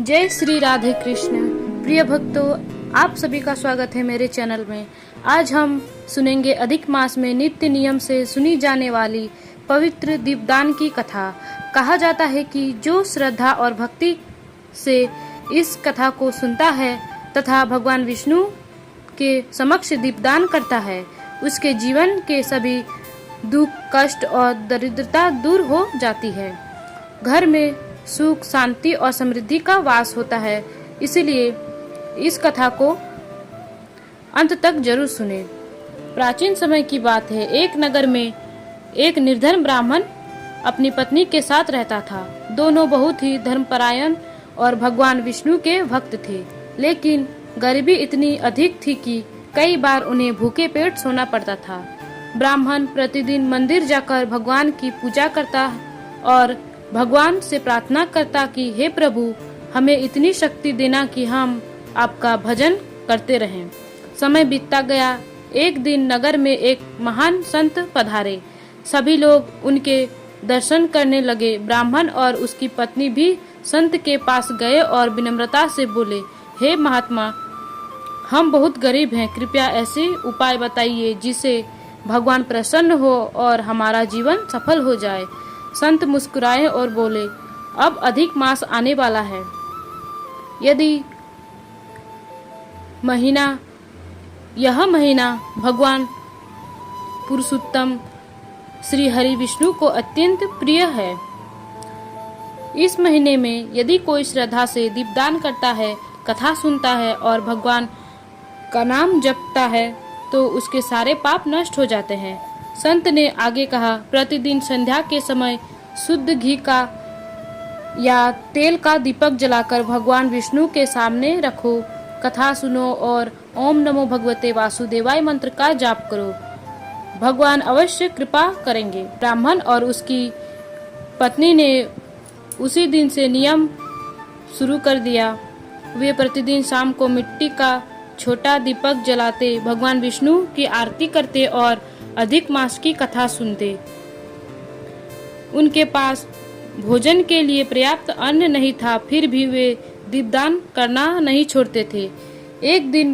जय श्री राधे कृष्ण। प्रिय भक्तों, आप सभी का स्वागत है मेरे चैनल में। आज हम सुनेंगे अधिक मास में नित्य नियम से सुनी जाने वाली पवित्र दीपदान की कथा। कहा जाता है कि जो श्रद्धा और भक्ति से इस कथा को सुनता है तथा भगवान विष्णु के समक्ष दीपदान करता है, उसके जीवन के सभी दुख, कष्ट और दरिद्रता दूर हो जाती है। घर में सुख, शांति और समृद्धि का वास होता है। इसलिए इस कथा को अंत तक जरूर सुने। प्राचीन समय की बात है। एक नगर में एक निर्धन ब्राह्मण अपनी पत्नी के साथ रहता था। दोनों बहुत ही धर्मपरायण और भगवान विष्णु के भक्त थे, लेकिन गरीबी इतनी अधिक थी कि कई बार उन्हें भूखे पेट सोना पड़ता था। ब्राह्मण प्रतिदिन मंदिर जाकर भगवान की पूजा करता और भगवान से प्रार्थना करता कि हे प्रभु, हमें इतनी शक्ति देना कि हम आपका भजन करते रहें। समय बीतता गया। एक दिन नगर में एक महान संत पधारे। सभी लोग उनके दर्शन करने लगे। ब्राह्मण और उसकी पत्नी भी संत के पास गए और विनम्रता से बोले, हे महात्मा, हम बहुत गरीब हैं, कृपया ऐसे उपाय बताइए जिससे भगवान प्रसन्न हो और हमारा जीवन सफल हो जाए। संत मुस्कुराए और बोले, अब अधिक मास आने वाला है। यदि यह महीना भगवान पुरुषोत्तम श्री हरि विष्णु को अत्यंत प्रिय है। इस महीने में यदि कोई श्रद्धा से दीपदान करता है, कथा सुनता है और भगवान का नाम जपता है तो उसके सारे पाप नष्ट हो जाते हैं। संत ने आगे कहा, प्रतिदिन संध्या के समय शुद्ध घी का या तेल का दीपक जलाकर भगवान विष्णु के सामने रखो, कथा सुनो और ओम नमो भगवते वासुदेवाय मंत्र का जाप करो। भगवान अवश्य कृपा करेंगे। ब्राह्मण और उसकी पत्नी ने उसी दिन से नियम शुरू कर दिया। वे प्रतिदिन शाम को मिट्टी का छोटा दीपक जलाते, भगवान विष्णु की आरती करते और अधिक मास की कथा सुनते। उनके पास भोजन के लिए पर्याप्त अन्न नहीं था, फिर भी वे दीपदान करना नहीं छोड़ते थे। एक दिन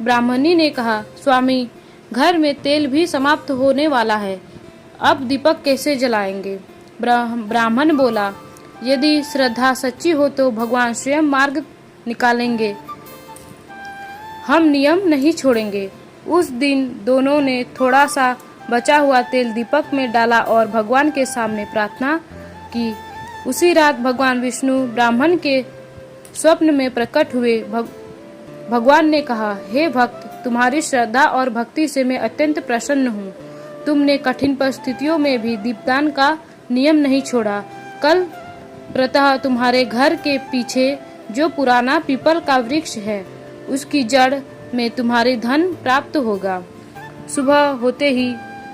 ब्राह्मणी ने कहा, स्वामी, घर में तेल भी समाप्त होने वाला है, अब दीपक कैसे जलाएंगे? ब्राह्मण बोला, यदि श्रद्धा सच्ची हो तो भगवान स्वयं मार्ग निकालेंगे, हम नियम नहीं छोड़ेंगे। उस दिन दोनों ने थोड़ा सा बचा हुआ तेल दीपक में डाला और भगवान के सामने प्रार्थना की। उसी रात भगवान विष्णु ब्राह्मण के स्वप्न में प्रकट हुए। भगवान ने कहा, हे भक्त, तुम्हारी श्रद्धा और भक्ति से मैं अत्यंत प्रसन्न हूँ। तुमने कठिन परिस्थितियों में भी दीपदान का नियम नहीं छोड़ा। कल प्रातः तुम्हारे घर के पीछे जो पुराना पीपल का वृक्ष है, उसकी जड़ में तुम्हारी धन प्राप्त होगा। सुबह होते ही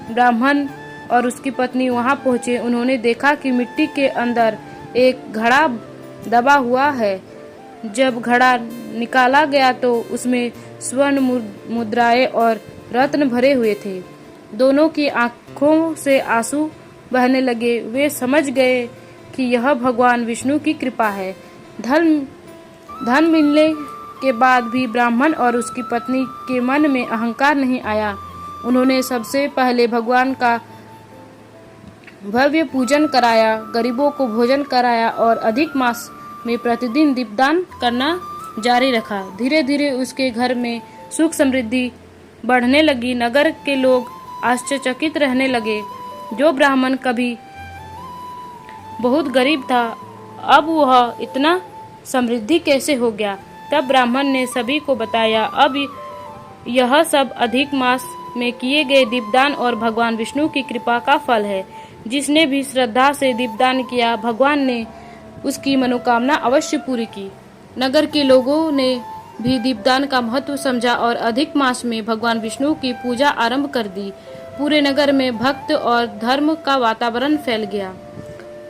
ब्राह्मण और उसकी पत्नी वहां पहुंचे। उन्होंने देखा कि मिट्टी के अंदर एक घड़ा दबा हुआ है। जब घड़ा निकाला गया तो उसमें स्वर्ण मुद्राएं और रत्न भरे हुए थे। दोनों की आंखों से आंसू बहने लगे। वे समझ गए कि यह भगवान विष्णु की कृपा है। धन मिलने के बाद भी ब्राह्मण और उसकी पत्नी के मन में अहंकार नहीं आया। उन्होंने सबसे पहले भगवान का भव्य पूजन कराया, गरीबों को भोजन कराया और अधिक मास में प्रतिदिन दीपदान करना जारी रखा। धीरे धीरे उसके घर में सुख समृद्धि बढ़ने लगी। नगर के लोग आश्चर्यचकित रहने लगे। जो ब्राह्मण कभी बहुत गरीब था, अब वह इतना समृद्धि कैसे हो गया? तब ब्राह्मण ने सभी को बताया, अब यह सब अधिक मास में किए गए दीपदान और भगवान विष्णु की कृपा का फल है। जिसने भी श्रद्धा से दीपदान किया, भगवान ने उसकी मनोकामना अवश्य पूरी की। नगर के लोगों ने भी दीपदान का महत्व समझा और अधिक मास में भगवान विष्णु की पूजा आरंभ कर दी। पूरे नगर में भक्त और धर्म का वातावरण फैल गया।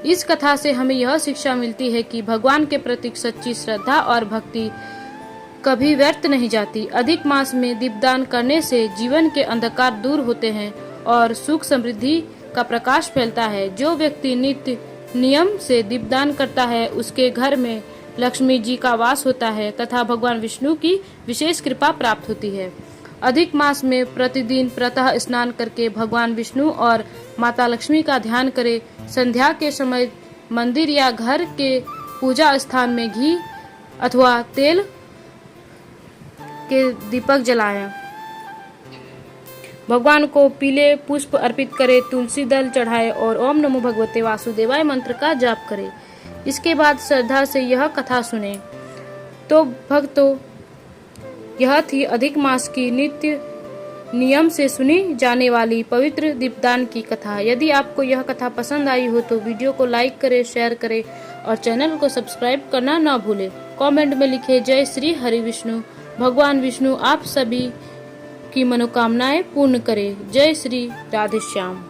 इस कथा से हमें यह शिक्षा मिलती है कि भगवान के प्रति सच्ची श्रद्धा और भक्ति कभी व्यर्थ नहीं जाती। अधिक मास में दीपदान करने से जीवन के अंधकार दूर होते हैं और सुख समृद्धि का प्रकाश फैलता है। जो व्यक्ति नित्य नियम से दीपदान करता है, उसके घर में लक्ष्मी जी का वास होता है तथा भगवान विष्णु की विशेष कृपा प्राप्त होती है। अधिक मास में प्रतिदिन प्रातः स्नान करके भगवान विष्णु और माता लक्ष्मी का ध्यान करें। संध्या के समय मंदिर या घर के पूजा स्थान में घी अथवा तेल के दीपक जलाएं। भगवान को पीले पुष्प अर्पित करें, तुलसी दल चढ़ाएं और ओम नमो भगवते वासुदेवाय मंत्र का जाप करें। इसके बाद श्रद्धा से यह कथा सुने। तो भक्तों, यह थी अधिक मास की नित्य नियम से सुनी जाने वाली पवित्र दीपदान की कथा। यदि आपको यह कथा पसंद आई हो तो वीडियो को लाइक करें, शेयर करें और चैनल को सब्सक्राइब करना न भूलें। कमेंट में लिखें जय श्री हरि विष्णु। भगवान विष्णु आप सभी की मनोकामनाएं पूर्ण करे। जय श्री राधे श्याम।